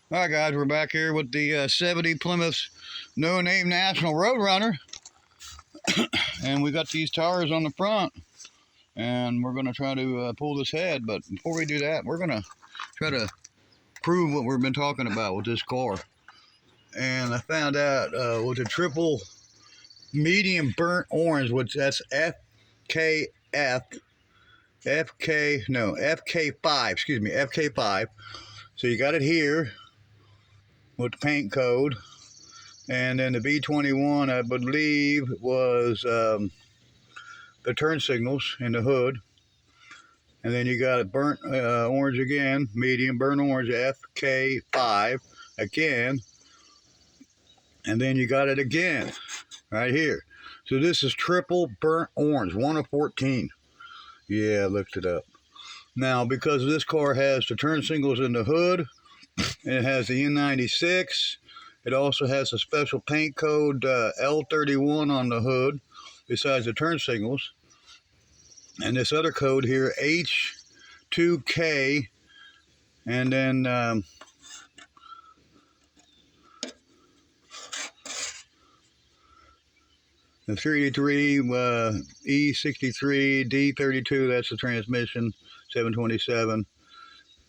All right, guys, we're back here with the 70 Plymouth no-name National Roadrunner. And we got these tires on the front. And we're going to try to pull this head. But before we do that, we're going to try to prove what we've been talking about with this car. And I found out with a triple medium burnt orange, which that's FK5. So you got it here with the paint code, and then the B21, I believe, was the turn signals in the hood, and then you got it burnt orange again, medium burnt orange, FK5 again, and then you got it again right here. So this is triple burnt orange, 1 of 14. Yeah, I looked it up. Now, because this car has the turn signals in the hood, and it has the N96. It also has a special paint code L31 on the hood, besides the turn signals. And this other code here, H2K, and then the 383 E63 D32, that's the transmission, 727.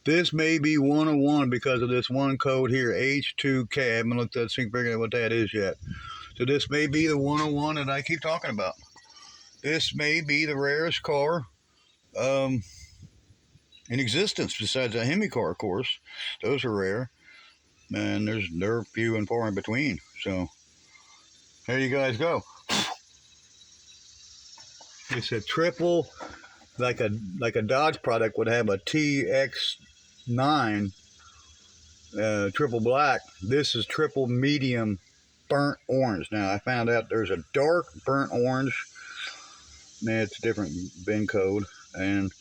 This may be 101 because of this one code here, H2K. I haven't looked at figuring out what that is yet. So this may be the 101 that I keep talking about. This may be the rarest car in existence, besides a Hemi car, of course. Those are rare, and they're few and far in between. So there you guys go. It's a triple, like a Dodge product would have a TX9 triple black. This is triple medium burnt orange. Now I found out there's a dark burnt orange. Nah, it's a different bin code, and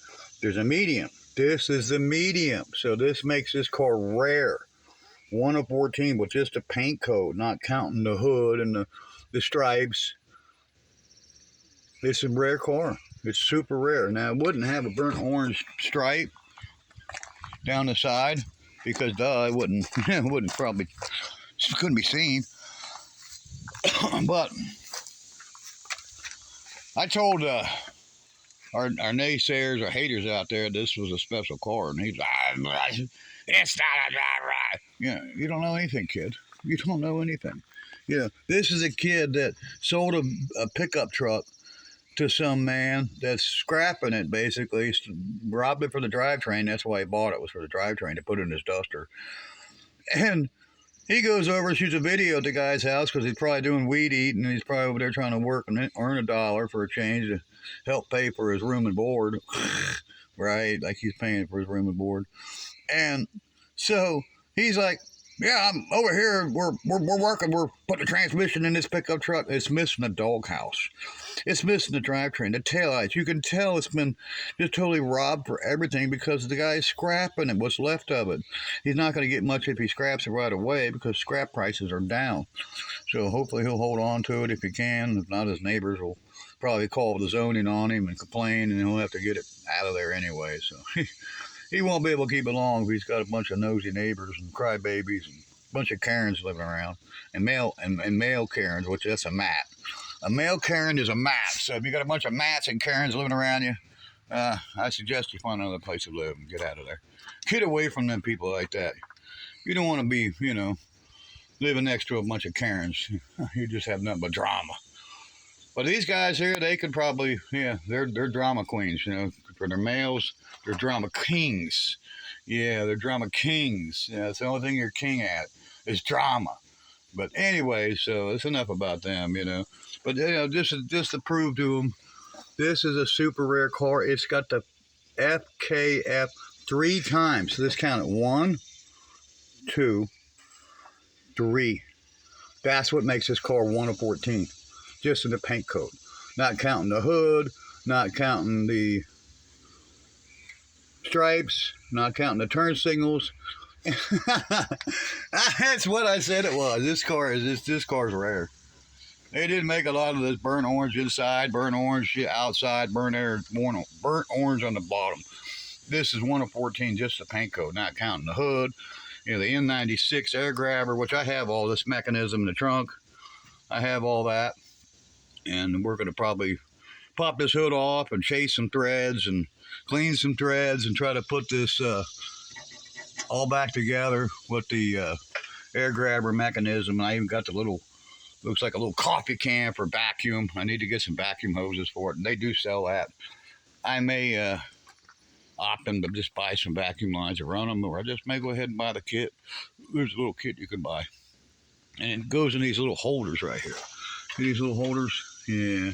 there's a medium. This is the medium, so this makes this car rare. 1 of 14 with just a paint code, not counting the hood and the stripes. It's a rare car. It's super rare. Now, it wouldn't have a burnt orange stripe down the side because, it wouldn't probably, couldn't be seen. But I told our naysayers or haters out there this was a special car, and he's like, it's not right. Yeah, you don't know anything, kid. You don't know anything. Yeah, this is a kid that sold a pickup truck to some man that's scrapping it, basically. Robbed it for the drivetrain. That's why he bought it, was for the drivetrain, to put in his duster. And he goes over and shoots a video at the guy's house because he's probably doing weed eating, and he's probably over there trying to work and earn $1 for a change to help pay for his room and board. Right? Like he's paying for his room and board. And so he's like, yeah, I'm over here. We're working. We're putting a transmission in this pickup truck. It's missing a doghouse. It's missing the drivetrain, the taillights. You can tell it's been just totally robbed for everything because the guy's scrapping it, what's left of it. He's not going to get much if he scraps it right away because scrap prices are down. So hopefully he'll hold on to it if he can. If not, his neighbors will probably call the zoning on him and complain, and he'll have to get it out of there anyway. So he won't be able to keep it long if he's got a bunch of nosy neighbors and crybabies and a bunch of Karens living around, and male Karens, which that's a mat. A male Karen is a mat. So if you got a bunch of mats and Karens living around you, I suggest you find another place to live and get out of there. Get away from them people like that. You don't want to be, living next to a bunch of Karens. You just have nothing but drama. But these guys here, they could probably, they're drama queens, For their males, they're drama kings. Yeah, they're drama kings. Yeah, it's the only thing you're king at is drama. But anyway, so it's enough about them, But, just to prove to them, this is a super rare car. It's got the FKF 3 times. So let's count it. 1, 2, 3. That's what makes this car 1 of 14. Just in the paint code. Not counting the hood, not counting the stripes, not counting the turn signals. That's what I said it was. This car's rare. They didn't make a lot of this burnt orange inside, burnt orange outside, burnt orange on the bottom. This is 1 of 14, just the paint code, not counting the hood. You know, the N96 AIR GARBER, which I have all this mechanism in the trunk. I have all that. And we're going to probably pop this hood off and chase some threads and clean some threads and try to put this all back together with the AIR GARBER mechanism. And I even got the little, looks like a little coffee can for vacuum. I need to get some vacuum hoses for it, and they do sell that. I may opt in to just buy some vacuum lines and run them, or I just may go ahead and buy the kit. There's a little kit you can buy, and it goes in these little holders right here. See these little holders? Yeah.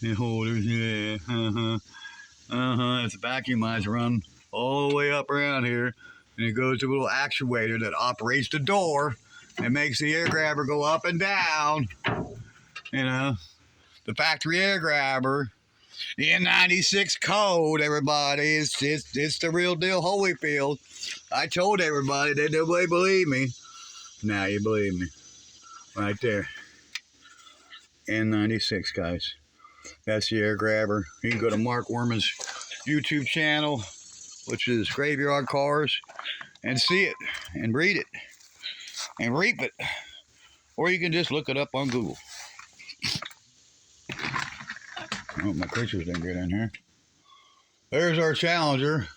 The holders, yeah. It's a vacuum lines run all the way up around here, and it goes to a little actuator that operates the door and makes the AIR GARBER go up and down. You know, the factory AIR GARBER, the N96 code, everybody. It's the real deal, Holyfield. I told everybody, they nobody believe me. Now you believe me. Right there. N96, guys. That's the AIR GARBER. You can go to Mark Worman's YouTube channel, which is Graveyard Cars, and see it, and read it, and reap it. Or you can just look it up on Google. Oh, my creatures didn't get in here. There's our Challenger.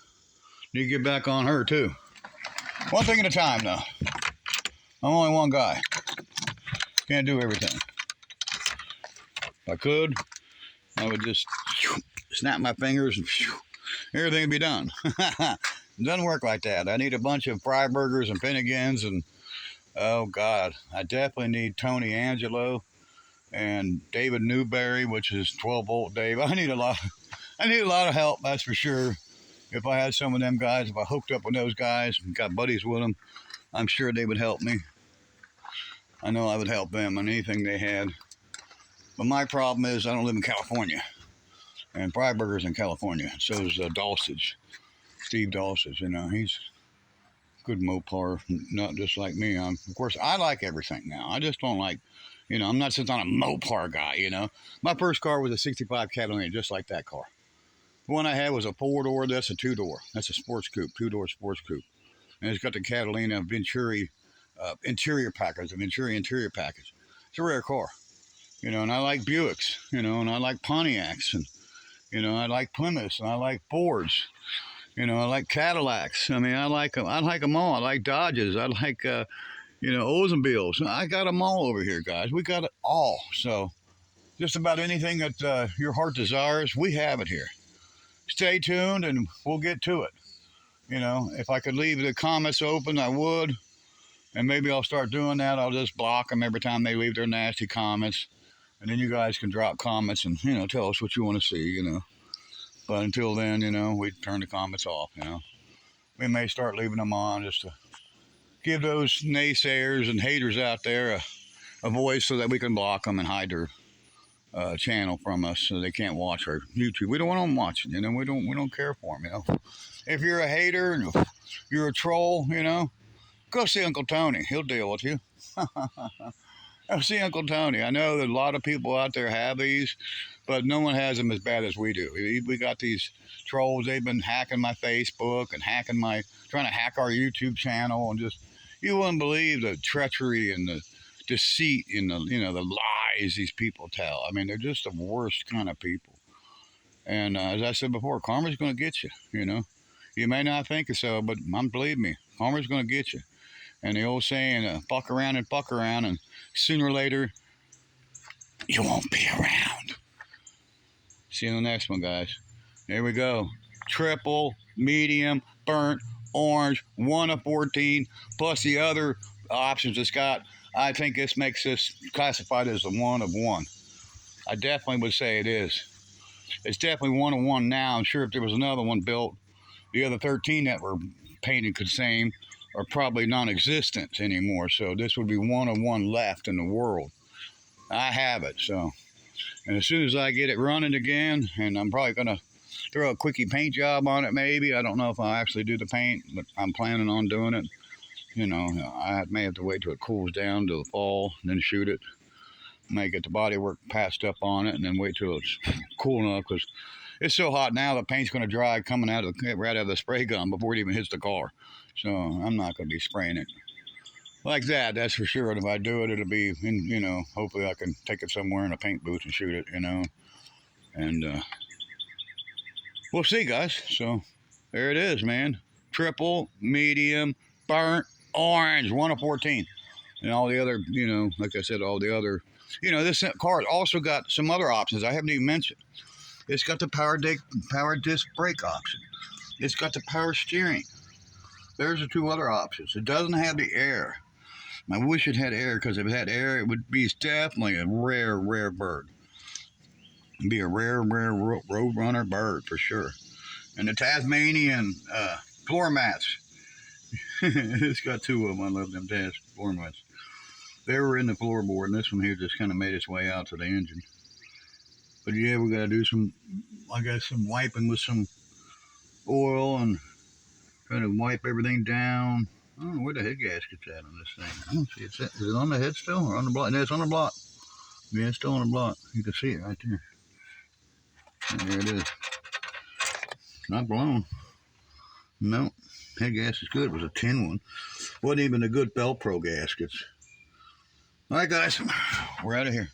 Need to get back on her, too. One thing at a time, though. I'm only one guy. Can't do everything. If I could, I would just snap my fingers and everything would be done. It doesn't work like that. I need a bunch of Freiburgers and Finnegans, and oh God, I definitely need Tony Angelo and David Newberry, which is 12-volt Dave. I need a lot of help, that's for sure. If I had some of them guys, if I hooked up with those guys and got buddies with them, I'm sure they would help me. I know I would help them on anything they had. But my problem is I don't live in California. And Freiburger's in California. So is Dulcich. Steve Dulcich, you know, he's a good Mopar, not just like me. Of course, I like everything now. I just don't like, you know, I'm not just on a Mopar guy, you know. My first car was a 65 Catalina, just like that car. The one I had was a 4-door, that's a 2-door. That's a sports coupe, 2-door sports coupe. And it's got the Catalina Venturi interior package, the Venturi interior package. It's a rare car. You know, and I like Buicks, you know, and I like Pontiacs, and, you know, I like Plymouths, and I like Fords, you know, I like Cadillacs. I mean, I like them all. I like Dodges. I like, you know, Oldsmobiles. I got them all over here, guys. We got it all. So just about anything that your heart desires, we have it here. Stay tuned, and we'll get to it. You know, if I could leave the comments open, I would. And maybe I'll start doing that. I'll just block them every time they leave their nasty comments. And then you guys can drop comments and, you know, tell us what you want to see, you know. But until then, you know, we turn the comments off, you know. We may start leaving them on just to give those naysayers and haters out there a voice so that we can block them and hide their channel from us so they can't watch our YouTube. We don't want them watching, you know. We don't care for them, you know. If you're a hater and you're a troll, you know, go see Uncle Tony. He'll deal with you. Go see Uncle Tony. I know that a lot of people out there have these, but no one has them as bad as we do. We got these trolls. They've been hacking my Facebook and trying to hack our YouTube channel, and just, you wouldn't believe the treachery and the deceit and the, you know, the lies these people tell. I mean, they're just the worst kind of people. And as I said before, karma's going to get you, you know. You may not think so, but believe me, karma's going to get you. And the old saying, fuck around, and sooner or later, you won't be around. See you in the next one, guys. There we go. Triple, medium, burnt, orange, 1 of 14, plus the other options it's got. I think this makes this classified as a 1 of 1. I definitely would say it is. It's definitely 1 of 1 now. I'm sure if there was another one built, the other 13 that were painted the same are probably non-existent anymore. So this would be 1 of 1 left in the world. I have it. So, and as soon as I get it running again, and I'm probably going to throw a quickie paint job on it maybe. I don't know if I'll actually do the paint, but I'm planning on doing it. You know, I may have to wait till it cools down till the fall and then shoot it. May get the bodywork passed up on it and then wait till it's cool enough, because It's so hot now, the paint's going to dry coming out of right out of the spray gun before it even hits the car. So I'm not going to be spraying it like that. That's for sure. And if I do it, it'll be, hopefully I can take it somewhere in a paint booth and shoot it, And we'll see, guys. So there it is, man. Triple, medium, burnt orange, 1 of 14. And all the other, like I said, all the other, this car also got some other options I haven't even mentioned. It's got the power disc brake option. It's got the power steering. There's the 2 other options. It doesn't have the air. I wish it had air, because if it had air, it would be definitely a rare, rare bird. It'd be a rare, rare road runner bird for sure. And the Tasmanian floor mats. It's got 2 of them. I love them floor mats. They were in the floorboard, and this one here just kind of made its way out to the engine. But yeah, we got to do some wiping with some oil and trying to wipe everything down. I don't know where the head gasket's at on this thing. I don't see it. Is it on the head still or on the block? No, it's on the block. Yeah, it's still on the block. You can see it right there. And there it is. Not blown. No. Head gasket's good. It was a tin one. Wasn't even the good Velcro gaskets. All right, guys. We're out of here.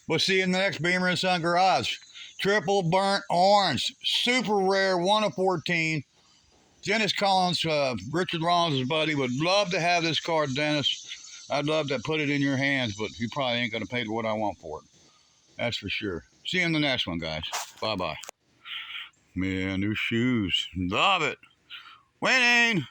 We'll see you in the next Beamer and Son Garage. Triple burnt orange. Super rare, 1 of 14. Dennis Collins, Richard Rollins' buddy, would love to have this car, Dennis. I'd love to put it in your hands, but you probably ain't going to pay what I want for it. That's for sure. See you in the next one, guys. Bye-bye. Man, new shoes. Love it. Winning.